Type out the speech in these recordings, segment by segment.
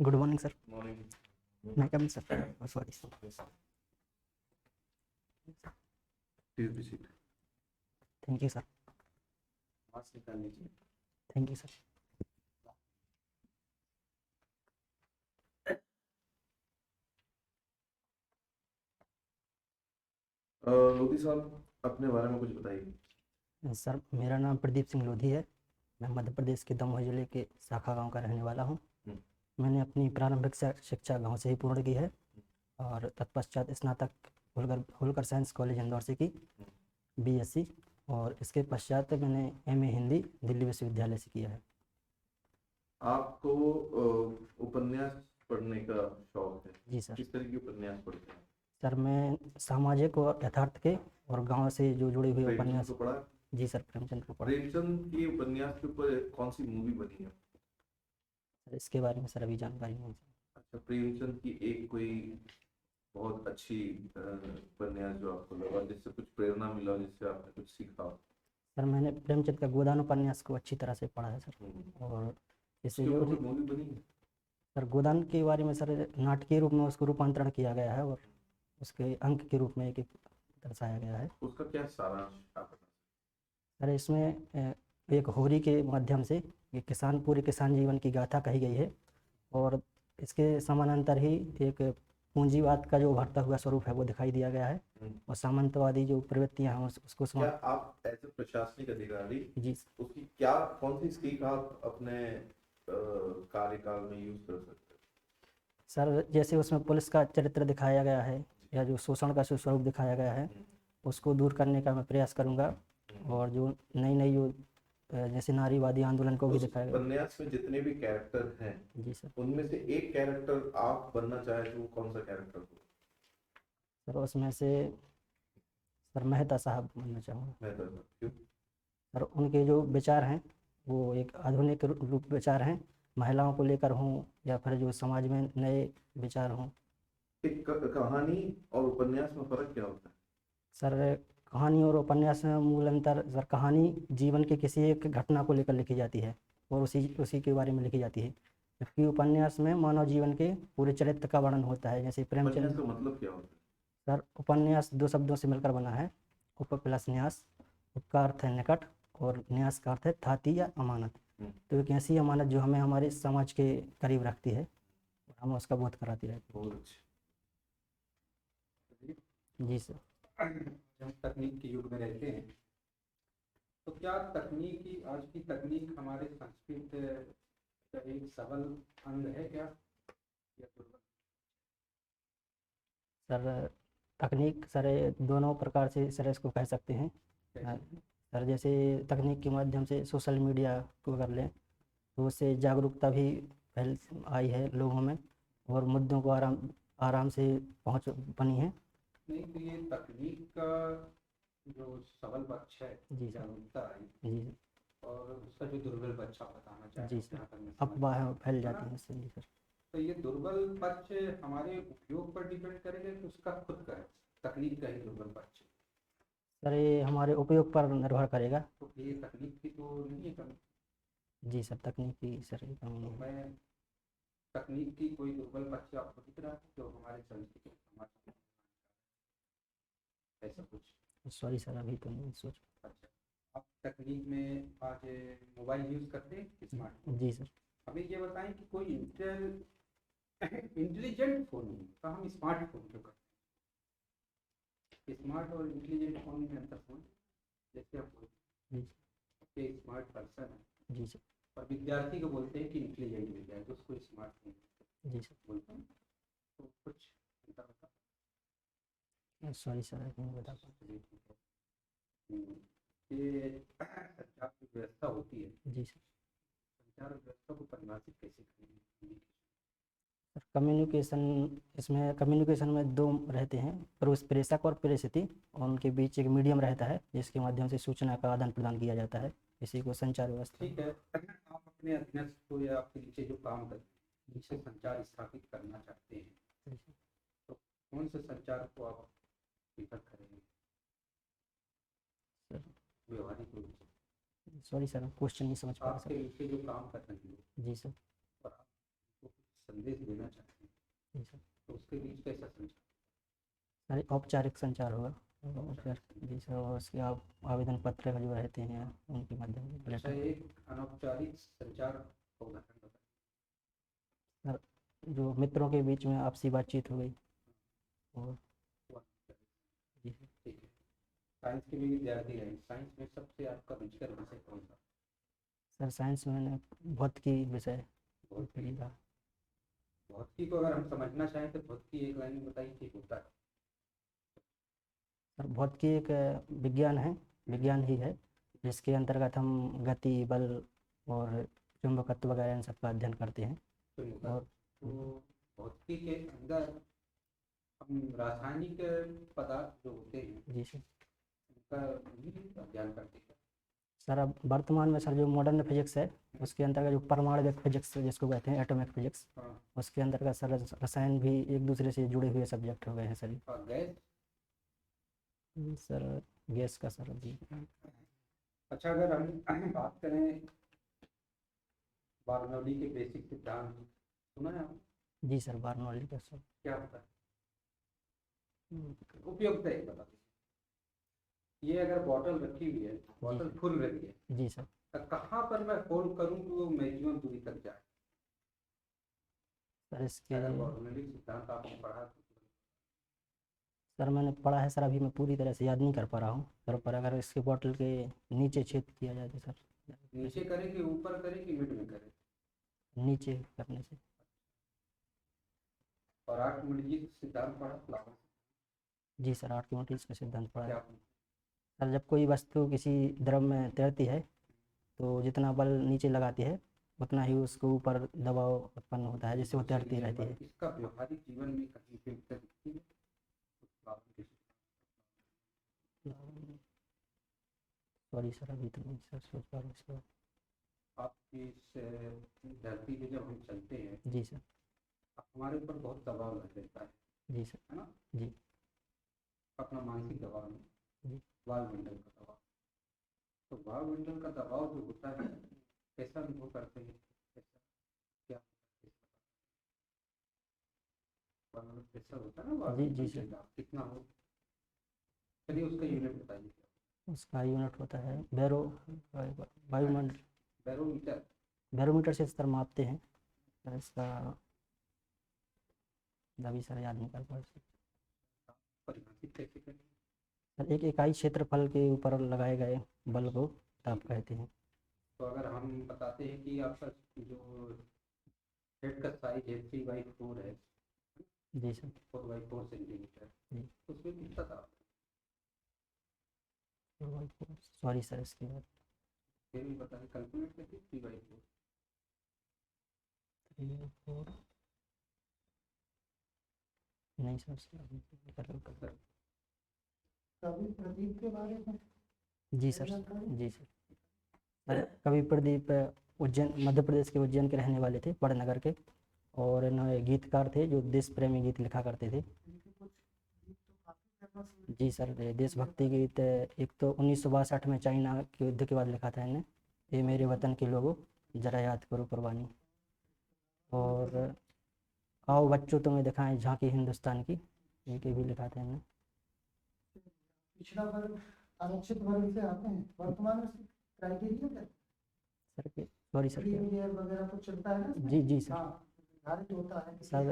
Good morning sir. Morning. मैं come sir, sorry sir. Please be seat. Thank you sir. Mask निकाल लीजिए। Thank you sir. Lodhi साहब, अपने बारे में कुछ बताइए। सर मेरा नाम प्रदीप सिंह लोधी है। मैं मध्य प्रदेश के दमोह जिले के शाखा गांव का रहने वाला हूं। मैंने अपनी प्रारंभिक शिक्षा गांव से ही पूर्ण की है और तत्पश्चात स्नातक होलकर साइंस कॉलेज इंदौर से की, बीएससी। और इसके पश्चात मैंने एमए हिंदी दिल्ली विश्वविद्यालय से किया है। आपको उपन्यास पढ़ने का शौक है? जी सर। किस तरह के उपन्यास पढ़ते हैं? सर मैं सामाजिक और यथार्थ के और गांव से जो जुड़े हुए प्रेमचंद उपन्यास। को पढ़ा? जी सर, प्रेमचंद को पढ़ा। प्रेमचंद के उपन्यास के ऊपर कौन सी मूवी बनी है? सर इसके बारे में सर अभी जानकारी नहीं है। अच्छा, प्रेमचंद की एक कोई बहुत अच्छी उपन्यास जो आपको लगा, जिससे कुछ प्रेरणा मिला, जिससे आपने कुछ सीखा? सर मैंने प्रेमचंद का गोदान उपन्यास को अच्छी तरह से पढ़ा है सर। और जैसे उसके जो ऊपर कोई मूवी बनी है? सर गोदान के बारे में सर नाटकीय रूप में उसको रूपांतरण किया गया है और उसके अंक के रूप में एक दर्शाया गया है। उसका क्या सारांश आप बता? सर इसमें एक होरी के माध्यम से ये पूरे किसान जीवन की गाथा कही गई है और इसके समानांतर ही एक पूंजीवाद का जो उभरता हुआ स्वरूप है वो दिखाई दिया गया है और सामंतवादी जो प्रवृत्तियां हैं उसको क्या आप एज ए प्रशासनिक अधिकारी जी उसकी क्या कौन सी सीख आप अपने कार्यकाल में यूज कर सकते हैं? सर जैसे उसमें पुलिस का चरित्र दिखाया गया है या जो शोषण का स्वरूप दिखाया गया है उसको दूर करने का मैं प्रयास करूंगा। और जो नई नई जो जैसे नारीवादी आंदोलन को भी उस दिखाया गया। उपन्यास में जितने भी कैरेक्टर हैं, जी सर। उनमें से एक कैरेक्टर आप बनना चाहे तो वो कौन सा कैरेक्टर हो? सर उसमें से सर मेहता साहब बनना चाहूँगा। मैं तो क्यों? सर उनके जो विचार हैं वो एक आधुनिक रूप विचार हैं, महिलाओं को लेकर हों या फिर जो समाज में नए विचार हों। एक कहानी और उपन्यास में फर्क क्या होता है? सर कहानी और उपन्यास में मूल अंतर सर, कहानी जीवन के किसी एक घटना को लेकर लिखी जाती है और उसी उसी के बारे में लिखी जाती है, जबकि उपन्यास में मानव जीवन के पूरे चरित्र का वर्णन होता है। जैसे उपन्यास प्रेमचंद। का मतलब क्या होता सर उपन्यास दो शब्दों से मिलकर बना है, उप प्लस न्यास। उप का अर्थ है निकट और न्यास का अर्थ है थाती या अमानत। है? तो एक ऐसी अमानत जो हमें हमारे समाज के करीब रखती है और हमें उसका बोध कराती रहती बहुत अच्छे। है। जी सर। हम तकनीक के युग में रहते हैं, तो क्या तकनीकी आज की तकनीक हमारे संस्कृत का एक सबल अंग है क्या, या दुर्बल? सर तकनीक सर दोनों प्रकार से सर इसको कह सकते हैं। सर जैसे तकनीक के माध्यम से सोशल मीडिया को कर लें तो उससे जागरूकता भी फैल आई है लोगों में और मुद्दों को आराम आराम से पहुंच बनी है। नहीं, तो ये तकनीक का जो सबल पक्ष है, जी सर। जागरूकता आई, जी और उसका जो दुर्बल पक्ष आप बताना चाहते जी हैं सर। जहाँ तक मैं समझ अफवाह फैल है जाती ना, हैं इससे। जी सर। तो ये दुर्बल पक्ष हमारे उपयोग पर डिपेंड करेगा कि उसका खुद का है, तकनीक का ही दुर्बल पक्ष? सर ये हमारे उपयोग पर निर्भर करेगा। तो ये तकनीक की तो नहीं है कमी? जी सर, तकनीकी सर ये कमी तो नहीं है। मैं तकनीक की कोई दुर्बल पक्ष आपको दिख रहा है जो हमारे संस्कृति समाज में, ऐसा कुछ? सॉरी सर, अभी तो नहीं सोच। अच्छा, आप तकनीक में आज मोबाइल यूज़ करते हैं, स्मार्टफोन? जी सर। अभी ये बताएं कि कोई इंटेलिजेंट फ़ोन नहीं तो हम स्मार्टफोन क्यों करते हैं? स्मार्ट और इंटेलिजेंट फ़ोन में अंतर समझ? जैसे आप जी बोलते हैं स्मार्ट पर्सन है जी सर। और विद्यार्थी को बोलते हैं कि इंटेलिजेंट विद्यार्थी, उसको स्मार्टफोन जी सर। बोलते हैं, तो कुछ अंतर बता? सॉरी सर, अभी नहीं बता पाऊँ। ये संचार की व्यवस्था होती है, जी सर। संचार व्यवस्था को परिभाषित कैसे करेंगे? सर कम्युनिकेशन, इसमें कम्युनिकेशन में दो रहते हैं, प्रेषक और प्रेषित, और उनके बीच एक मीडियम रहता है जिसके माध्यम से सूचना का आदान प्रदान किया जाता है। इसी को संचार व्यवस्था। ठीक है, आप अपने अधीनस्थ को या आपके नीचे जो काम करते हैं जिससे संचार स्थापित करना चाहते हैं, तो कौन से संचार को आप प्रेफर करेंगे सर व्यवहारिक रूप से? सॉरी सर, क्वेश्चन नहीं समझ पा रहा आपके सर। नीचे जो काम कर रहे हैं जी सर। और आपको कुछ संदेश देना चाहते हैं जी सर। तो उसके बीच कैसा संचार? सर औपचारिक संचार होगा। औपचारिक जी सर, और उसके आप आवेदन पत्र का जो रहते हैं उनके माध्यम से अच्छा, लेटर। एक अनौपचारिक संचार का उदाहरण बताइए। सर जो मित्रों के बीच में आपसी बातचीत हो गई, और जी सर। ठीक है। साइंस के भी विद्यार्थी हैं, साइंस में सबसे आपका रुचिकर विषय कौन सा? सर साइंस में मैंने भौतिकी विषय भौतिकी। लिया। भौतिकी को अगर हम समझना चाहें तो भौतिकी एक लाइन में बताइए कि होता है। सर भौतिकी एक विज्ञान है, विज्ञान ही है, जिसके अंतर्गत हम गति, बल और चुंबकत्व वगैरह इन सब का अध्ययन करते हैं। और तो भौतिकी के अंदर हम रासायनिक पदार्थ जो होते हैं जी सर। उनका भी अध्ययन करते हैं। सर अब वर्तमान में सर जो मॉडर्न फिजिक्स है, उसके अंतर्गत जो परमाणविक फिजिक्स जिसको कहते हैं, एटॉमिक फिजिक्स, हाँ। उसके अंतर्गत सर रसायन भी एक दूसरे से जुड़े हुए सब्जेक्ट हो गए हैं सर। और गैस। सर गैस का सर जी। अच्छा, अगर हम बात करें बार्नौली के बेसिक सिद्धांत, सुना है आपने? जी सर, बार्नौली का सर। क्या होता है? उपयोगिता एक बता दीजिए। ये अगर बॉटल रखी हुई है, बॉटल फुल रही है, जी सर। तो कहाँ पर मैं होल्ड करूँ कि वो मैक्सिमम दूरी तक जाए? सर इसके अगर बार्नौली सिद्धांत आपने पढ़ा तो सर मैंने पढ़ा है सर, अभी मैं पूरी तरह से याद नहीं कर पा रहा हूँ सर, पर अगर इसके बॉटल के नीचे छेद किया जाए तो सर। नीचे करें कि ऊपर करें कि मिड में करें? नीचे करने से। और आर्किमिडीज सिद्धांत पढ़ा फ्लावर? जी सर, आर्किमिडीज का सिद्धांत पढ़ा है। क्या? सर जब कोई वस्तु किसी द्रव में तैरती है तो जितना बल नीचे लगाती है उतना ही उसको ऊपर दबाव उत्पन्न होता है, जिससे वो तैरती रहती है। इसका व्यवहारिक जीवन में कहीं उपयोगिता दिखती है? सॉरी सर, अभी तो नहीं सर सोच पा रहा हूँ इसको। आप इस धरती पे जब हम चलते हैं जी सर। हमारे ऊपर बहुत दबाव लग रहता जी सर। है ना? जी। अपना मानसिक दबाव जी। नहीं, वायुमंडल का दबाव। तो वायुमंडल का दबाव जो होता है कैसा अनुभव करते हैं? कैसा, क्या प्रेशर होता है ना जी वायुमंडल सर। का, कितना हो? चलिए उसका यूनिट बताइए। उसका यूनिट होता है वायुमंडल। बैरोमीटर। बैरोमीटर से स्तर मापते हैं सर, इसका अभी सर याद नहीं कर पा रहा। परिभाषित कैसे करें? सर एक इकाई क्षेत्रफल के ऊपर लगाए गए बल को ताप कहते हैं। तो अगर हम बताते हैं कि आपका जो हेड का साइज है 3/4 है, जी सर। 4/4 सेंटीमीटर, जी। उसमें कितना था? सॉरी सर, इसके बाद फिर भी बताइए, कैलकुलेट करके 3/4। 3/4 नहीं सर, कवि प्रदीप के बारे में। जी सर। जी सर। सर कवि प्रदीप उज्जैन, मध्य प्रदेश के उज्जैन के रहने वाले थे, बड़नगर के, और इन्होंने गीतकार थे जो देश प्रेमी गीत लिखा करते थे। जी सर, देशभक्ति गीत एक तो 1962 में चाइना के युद्ध के बाद लिखा था इन्हें, ये मेरे वतन के लोगों जरा याद करो कुर्बानी, और आओ बच्चों तुम्हें दिखाएं झांकी हिंदुस्तान की, इनके भी लिखा था इन्हें। पिछड़ा वर्ग, आरक्षित वर्ग से आते हैं। वर्तमान में क्राइटेरिया क्या सर के सॉरी सर प्रीमियर वगैरह तो चलता है ना? जी जी सर। हाँ, निर्धारित होता है सर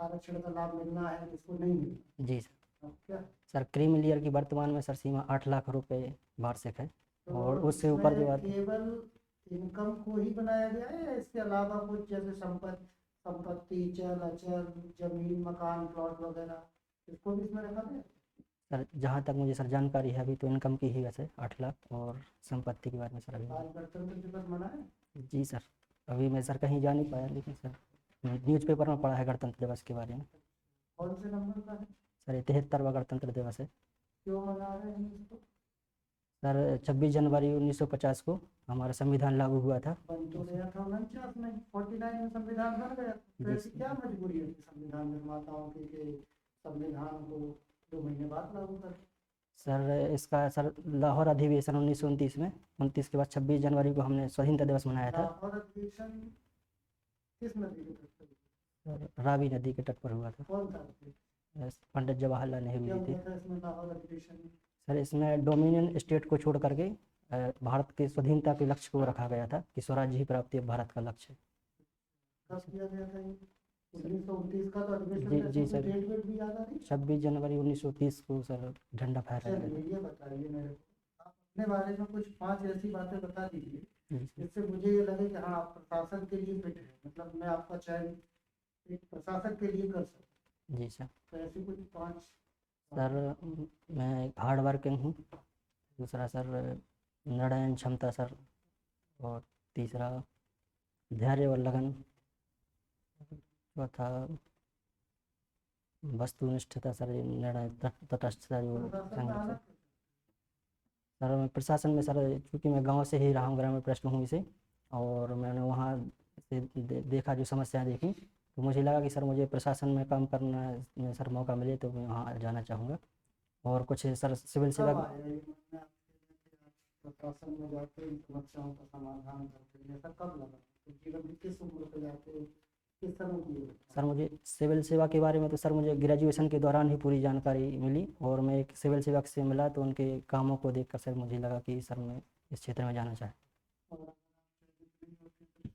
आरक्षण का लाभ मिलना है, किसको नहीं मिलना। जी सर। क्या सर क्रीमी लेयर की वर्तमान में सर सीमा 8 लाख रुपए वार्षिक है, तो और उससे ऊपर जो इसमें आते केवल इनकम को ही बनाया गया है या इसके अलावा कुछ जैसे संपत्ति, चल अचल, जमीन, मकान, प्लॉट वगैरह, इसको भी इसमें रखा गया? सर जहाँ तक मुझे सर जानकारी है अभी तो इनकम की ही वैसे 8 लाख, और संपत्ति के बारे में सर अभी आज गणतंत्र दिवस मना है? जी सर, अभी मैं सर कहीं जा नहीं पाया, लेकिन सर न्यूज़पेपर में पढ़ा है गणतंत्र दिवस के बारे में। कौन से नंबर का है? सर 73वां गणतंत्र दिवस है। क्यों मना रहे हैं इसको? सर 26 जनवरी 1950 को हमारा संविधान लागू हुआ था। बन तो गया था 49 में, 49 में संविधान बन गया, तो ऐसी क्या मजबूरी है कि संविधान निर्माताओं की कि संविधान को 2 महीने बाद लागू कर? सर इसका सर लाहौर अधिवेशन 1929 में, 29 के बाद 26 जनवरी को हमने स्वतंत्रता दिवस मनाया था। लाहौर अधिवेशन किस नदी के तट पर? सर रावी नदी के तट पर हुआ था। कौन था? पंडित जवाहरलाल नेहरू क्या जी थे। हुआ था इसमें लाहौर अधिवेशन में? सर इसमें डोमिनियन स्टेट को छोड़ करके भारत के स्वाधीनता के लक्ष्य को रखा गया था कि स्वराज्य ही प्राप्ति अब भारत का लक्ष्य है। कब किया गया था ये? 1929 का तो अधिवेशन जी था, जी इसमें सर, डेट वेट भी याद आ रही? 26 जनवरी 1930 को सर झंडा फहराया गया चलिए ये बताइए मेरे को, आप अपने बारे में कुछ 5 ऐसी बातें बता दीजिए था। जी सर। जिससे मुझे ये लगे कि हाँ आप प्रशासन के लिए फिट है, मतलब मैं आपका चयन एक प्रशासक के लिए कर सकता जी सर। हूँ। तो ऐसी कुछ 5। सर मैं हार्ड वर्किंग हूँ। दूसरा सर निर्णय क्षमता सर। और तीसरा धैर्य और लगन। चौथा वस्तुनिष्ठता सर, ये निर्णय तटस्थता जो प्रशासन में आना संगत है। सर मैं प्रशासन में सर, क्योंकि मैं गांव से ही रहा हूँ, ग्रामीण पृष्ठभूमि से, और मैंने वहाँ से देखा, जो समस्याएं देखी, तो मुझे लगा कि सर मुझे प्रशासन में काम करना में सर मौका मिले तो मैं वहाँ जाना चाहूँगा। और कुछ सर सिविल कब सेवा। आया ये मन में आपके कि आप प्रशासन में जाके इन समस्याओं का समाधान करते हैं? ऐसा कब लगा? तो जीवन में किस उम्र पे जाके किस तरह की ये सर मुझे सिविल सेवा के बारे में तो सर मुझे ग्रेजुएशन के दौरान ही पूरी जानकारी मिली, और मैं एक सिविल सेवक से मिला तो उनके कामों को देखकर सर मुझे लगा कि सर मैं इस क्षेत्र में जाना चाहता और अगर आप चयनित नहीं होते तो? हूँ।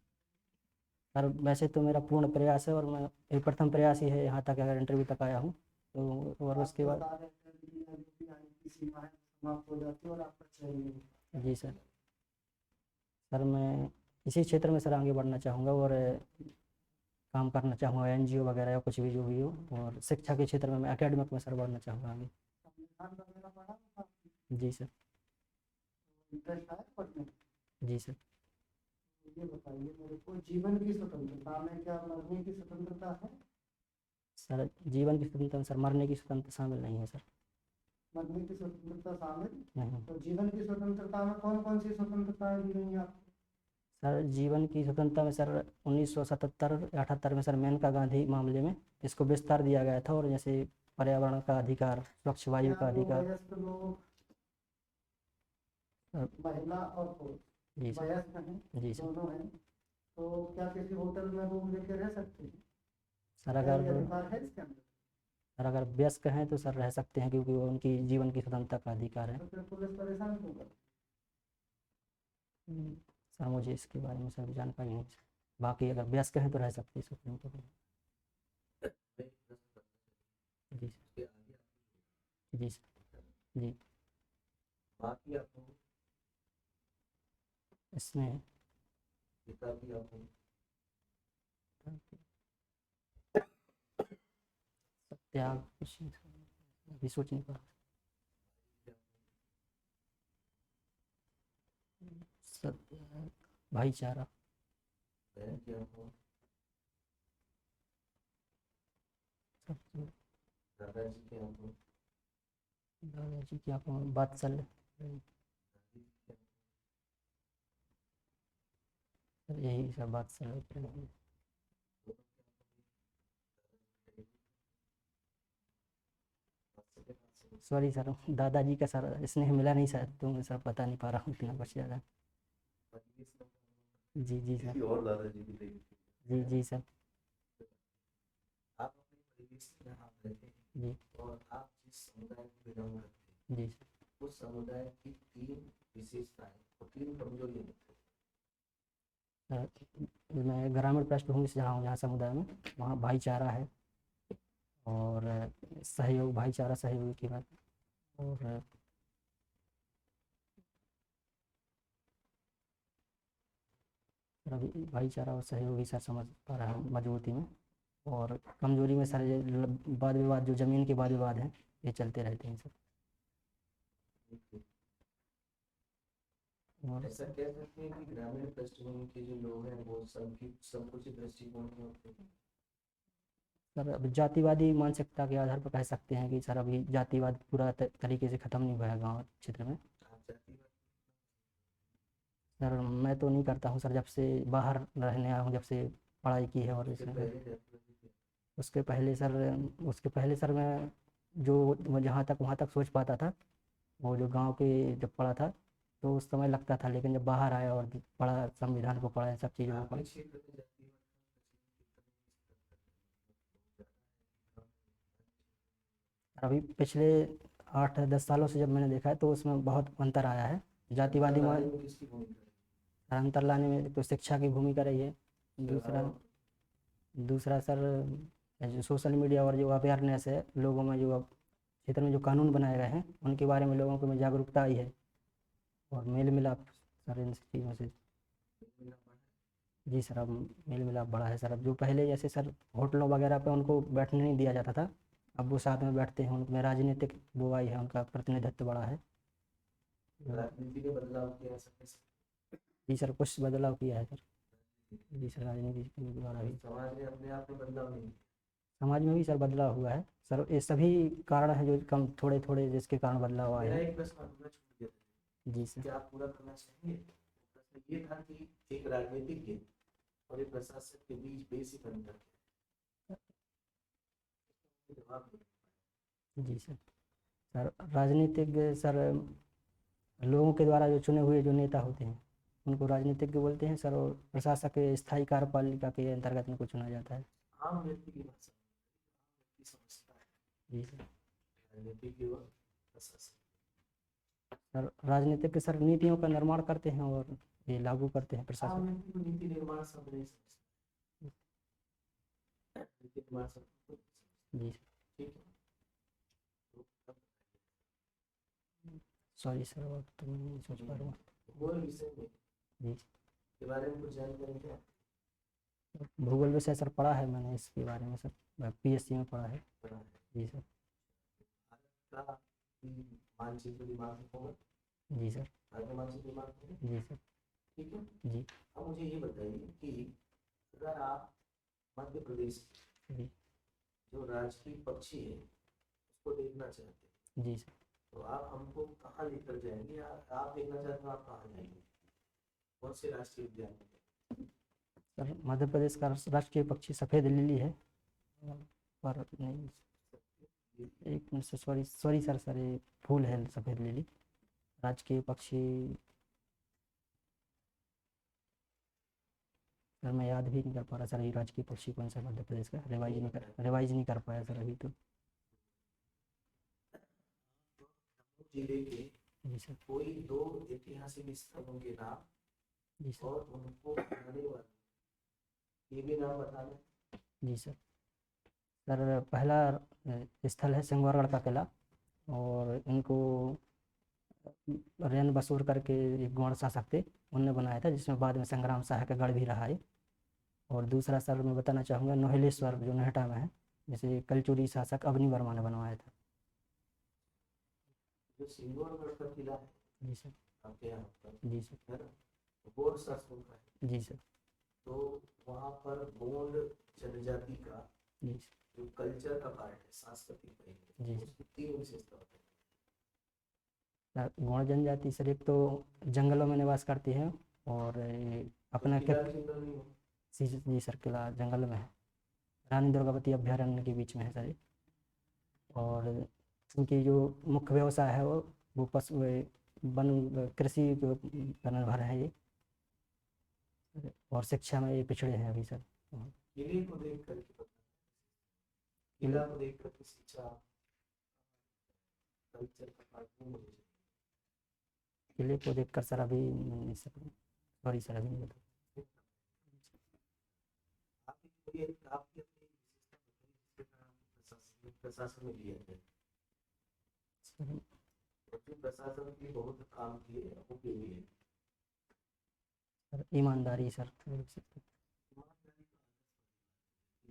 सर वैसे तो मेरा पूर्ण प्रयास है, और मैं ये प्रथम प्रयास ही है यहाँ तक, अगर इंटरव्यू तक आया हूँ तो। और आप उसके बाद बता रहे थे अभी जो भी आयु की सीमा है समाप्त हो जाती है और आपका चयन नहीं होता। जी सर। सर मैं इसी क्षेत्र में सर आगे बढ़ना चाहूँगा, और काम करना चाहूँगा, एनजीओ वगैरह या कुछ भी जो भी हो, और शिक्षा के क्षेत्र में मैं एकेडमिक में सर बढ़ना चाहूँगा आगे। संविधान वगैरह पढ़ा होगा? जी सर। इंटरेस्ट आया पढ़ने में? जी सर। ये बताइए मेरे को, जीवन की स्वतंत्रता में क्या मरने की स्वतंत्रता है? सर जीवन की स्वतंत्रता सर, मरने की स्वतंत्रता शामिल नहीं है सर। मरने की स्वतंत्रता शामिल नहीं। तो जीवन की स्वतंत्रता में कौन कौन सी स्वतंत्रताएं दी गई आपको? सर जीवन की स्वतंत्रता में सर 1977 या 78 में सर मेनका गांधी मामले में इसको विस्तार दिया गया था, और जैसे पर्यावरण का अधिकार, स्वच्छ वायु का क्या दो अधिकार। वयस्क लोग, सर, महिला और पुरुष, जी सर। वयस्क हैं, जी सर। दोनों हैं, तो क्या किसी होटल में रूम लेके रह सकते हैं? सर क्या अगर ये अधिकार है इसके अंदर? सर अगर वयस्क हैं तो सर रह सकते हैं, क्योंकि वो उनकी जीवन की स्वतंत्रता का अधिकार है। तो फिर पुलिस परेशान क्यों करती सर मुझे इसके बारे में सर जानकारी नहीं है। बाकी अगर वयस्क हैं तो रह सकते हैं सुप्रीम कोर्ट में। जी सर। जी सर। जी। बाकी आपको इसमें पिता भी आपको त्याग कुछ अभी सोच नहीं पा। सत्याग, भाईचारा। बहन की आपको सबसे दादाजी की आपको दादाजी की आप वात्सल्य। सर यही सब वात्सल्य प्रेम। सॉरी सर, दादाजी का सर स्नेह मिला नहीं शायद, तो मैं सर बता नहीं पा रहा हूँ इतना कुछ ज़्यादा। जी जी सर। किसी और दादाजी की नहीं। जी जी सर। आप अपने परिवेश में आप रहते हैं जी और आप जिस समुदाय को बिलोंग करते हैं जी सर। उस समुदाय की 3 विशेषताएं और 3 कमजोरियां बताइए। सर मैं ग्रामीण पृष्ठभूमि से रहा हूँ, जहाँ समुदाय में वहाँ भाईचारा है, और सहयोग, भाईचारा सहयोग की बात, और सर अभी भाईचारा और सहयोग ही सर समझ पा रहा हूँ मजबूती में। और कमजोरी में सर ये वाद विवाद, जो ज़मीन के वाद विवाद हैं, ये चलते रहते हैं सर। और ऐसा कह सकते हैं कि ग्रामीण पृष्ठभूमि के जो लोग हैं वो सबकी सब कुछ दृष्टिकोण में होते हैं। सर अब जातिवादी मानसिकता के आधार पर कह सकते हैं कि सर अभी जातिवाद पूरा तरीके से ख़त्म नहीं हुआ है गाँव क्षेत्र में। आप जातिवाद सर मैं तो नहीं करता हूँ सर, जब से बाहर रहने आया हूँ, जब से पढ़ाई की है, और से इसमें पहले जातिवादी थे। उसके पहले सर मैं जो जहाँ तक वहाँ तक सोच पाता था, वो जो गांव के जब पढ़ा था तो उस समय लगता था, लेकिन जब बाहर आया और पढ़ा, संविधान को पढ़ा, इन सब चीज़ों को आपके पढ़ा। क्षेत्र में जातिवाद अभी पिछले 8-10 सालों से जब मैंने देखा है तो उसमें बहुत अंतर आया है जातिवादी लाने में। में किसकी भूमिका अंतर लाने में तो शिक्षा की भूमिका रही है। दूसरा दूसरा सर जो सोशल मीडिया और जो अवेयरनेस है लोगों में, जो अब क्षेत्र में जो कानून बनाए गए हैं उनके बारे में लोगों को में जागरूकता आई है, और मेल मिलाप सर इन चीज़ों से। है? जी सर, अब मेल मिलाप बढ़ा है सर। अब जो पहले जैसे सर होटलों वगैरह पे उनको बैठने नहीं दिया जाता था, अब वो साथ में बैठते हैं, उनमें राजनीतिक वो आई है, उनका प्रतिनिधित्व बढ़ा है। राजनीति में बदलाव किया सकते हैं। जी सर, कुछ बदलाव किया है सर। जी सर, राजनीति के द्वारा भी समाज ने अपने आप में बदलाव नहीं किया। समाज में भी सर बदलाव हुआ है सर। ये सभी कारण हैं जो कम थोड़े थोड़े जिसके कारण बदलाव आए मेरा हैं। एक प्रश्न अधूरा छूट गया था, जी सर। क्या आप पूरा करना चाहेंगे? प्रश्न ये था कि एक राजनीतिज्ञ और एक प्रशासक के बीच बेसिक अंतर क्या है? जवाब दो। जी सर। सर राजनीतिक सर लोगों के द्वारा जो चुने हुए जो नेता होते हैं उनको राजनीतिज्ञ बोलते हैं सर, और प्रशासक स्थायी कार्यपालिका के अंतर्गत उनको चुना जाता है। आम व्यक्ति की भाषा में, व्यक्ति समझता है जी सर। राजनीतिज्ञ और प्रशासक। सर राजनीतिज्ञ सर नीतियों का निर्माण करते हैं और ये लागू करते हैं आम प्रशासन। व्यक्ति को नीति निर्माण शब्द नहीं समझता, नीति निर्माण शब्द को नहीं समझता। जी सर। ठीक है, तो अब सॉरी सर, और तो मैं नहीं सोच पा रहा हूँ। भूगोल विषय में जी के बारे में कुछ जानकारी है? सर, भूगोल विषय सर पढ़ा है मैंने इसके बारे में सर, पीएससी में पढ़ा है। पढ़ा है। जी सर। भारत का मानचित्र दिमाग में होगा, जी सर। भारत का मानचित्र दिमाग में है। जी सर। ठीक है, जी अब मुझे ये बताइए कि अगर आप मध्य प्रदेश जी जो राजकीय पक्षी है उसको देखना चाहते हैं, जी सर। तो आप हमको कहाँ लेकर जाएंगे, या आप देखना चाहते हो आप कहाँ जाएंगे, कौन से राष्ट्रीय उद्यान में? सर मध्य प्रदेश का राष्ट्रीय पक्षी सफ़ेद लिली है, पर नहीं, एक मिनट से, सॉरी सॉरी सर, ये फूल है सफ़ेद लिली। राजकीय पक्षी सर मैं याद भी नहीं कर पा रहा सर, ये राजकीय पक्षी कौन सा है मध्य प्रदेश का, रिवाइज नहीं कर पाया सर अभी तो। जिले के जी सर। कोई दो ऐतिहासिक स्थलों के नाम जी सर। और उनको बनाने वाले ये भी नाम बता दें। जी सर। सर पहला स्थल है सिंगवरगढ़ का किला, और इनको रेन बसूर करके एक गौड़ शासक थे उनने बनाया था, जिसमें बाद में संग्राम शाह का गढ़ भी रहा है। और दूसरा सर मैं बताना चाहूँगा नोहेलेश्वर जो नहटा में है, जिसे कलचुरी शासक अवनी वर्मा ने बनवाया था। जो सिंगोरगढ़ का किला है जी सर। आपके यहाँ पर, जी सर। है ना, गोंड शासकों का है, जी सर। तो वहाँ पर गोंड जनजाति का जी सर। जो कल्चर का पार्ट है, सांस्कृतिक पहलू, जी। उसकी तीन विशेषता होती है। सर गौड़ जनजाति सर एक तो जंगलों में निवास करती है, और ये अपना तो किला जंगल में हो, जी सर किला जंगल में है, रानी दुर्गावती अभ्यारण्य के बीच में है सर ये। और उनकी जो मुख्य व्यवसाय है वो पशु वन कृषि पर निर्भर है ये, और शिक्षा में ये पिछड़े हैं अभी सर। किले को देख करके पता, किला को देख करके शिक्षा कल्चर का पार्ट वो मुझे चाहिए। किले को देखकर सर अभी नहीं सर, सॉरी सर अभी नहीं बता। आपकी अपनी विशेषता बताइए, प्रशासन में लिया है, सर और जो प्रशासन के लिए बहुत काम किए वो के लिए सर ईमानदारी सर, ईमानदारी का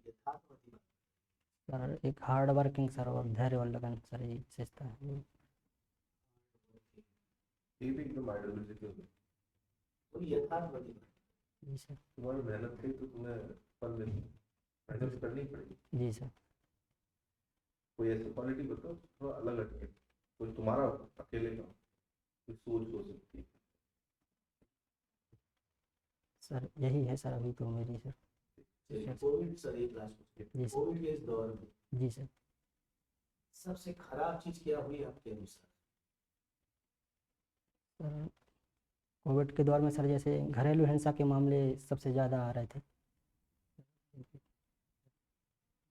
यथार्थवादी बात। सर एक हार्ड वर्किंग सर, और धैर्य और लगन सर, ये विशेषता है। ये भी एकदम आइडियोलॉजिकल है। वो यथार्थवादी बात। जी सर। तुम्हारी मेहनत थी तो तुम्हें फल मिल, मेहनत करनी पड़ेगी। जी सर। कोई ऐसी क्वालिटी बताओ थोड़ा अलग हटके, कोई तुम्हारा अकेले का कोई सोच हो सकती है। सर यही है सर अभी तो मेरी सर। चलिए, कोविड सर एक लास्ट क्वेश्चन, जी सर। कोविड के इस दौर में जी सर। सबसे खराब चीज क्या हुई आपके अनुसार? सर कोविड के दौर में सर जैसे घरेलू हिंसा के मामले सबसे ज़्यादा आ रहे थे,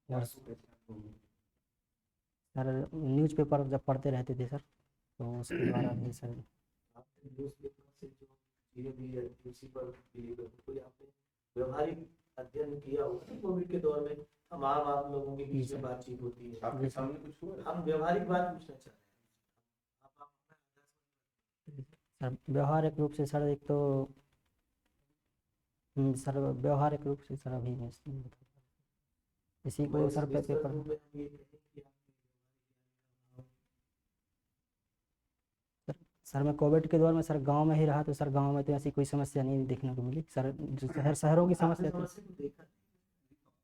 और सर न्यूज़पेपर जब पढ़ते रहते थे सर, तो उसके द्वारा भी सर आपने न्यूज़पेपर से जो चीजें भी है उसी पर बिलीव करते, कोई आपने व्यवहारिक अध्ययन किया होगा ना? कोविड के दौर में हम आम लोगों के बीच में बातचीत होती है, आपके सामने कुछ हुआ है? हम व्यवहारिक बात पूछना चाह रहे हैं। आप सर व्यावहारिक रूप से सर एक तो सर व्यावहारिक रूप से सर अभी मैं नहीं बता पा रहा। इसी को बहुत सर पे विस्तृत पेपर रूप में हम ये कहें कि आपने सर मैं कोविड के दौर में सर गांव में ही रहा, तो सर गांव में तो ऐसी कोई समस्या नहीं देखने को मिली सर। जो शहरों की आपने समस्या थी समस्या को देखा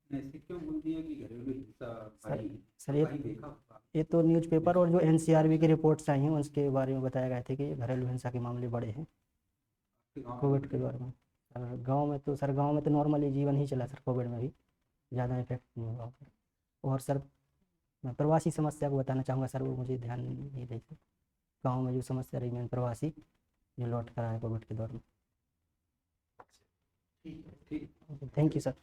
ऐसे क्यों बोलती है कि घरेलू हिंसा सर बढ़ी? सर कहीं देखा होगा। ये तो न्यूज़पेपर और जो एनसीआरबी की रिपोर्ट्स आई हैं उसके बारे में बताया गया था कि घरेलू हिंसा के मामले बढ़े हैं आपके गाँव में कोविड के दौर में। सर गांव में तो नॉर्मली जीवन ही चला सर, कोविड में भी ज़्यादा इफेक्ट नहीं हुआ सर। और सर मैं प्रवासी समस्या को बताना चाहूँगा सर, वो मुझे ध्यान नहीं रही सर। गाँव में जो समस्या रही मेन प्रवासी जो लौट कर आए कोविड के दौर में। ठीक है। ठीक थैंक यू सर।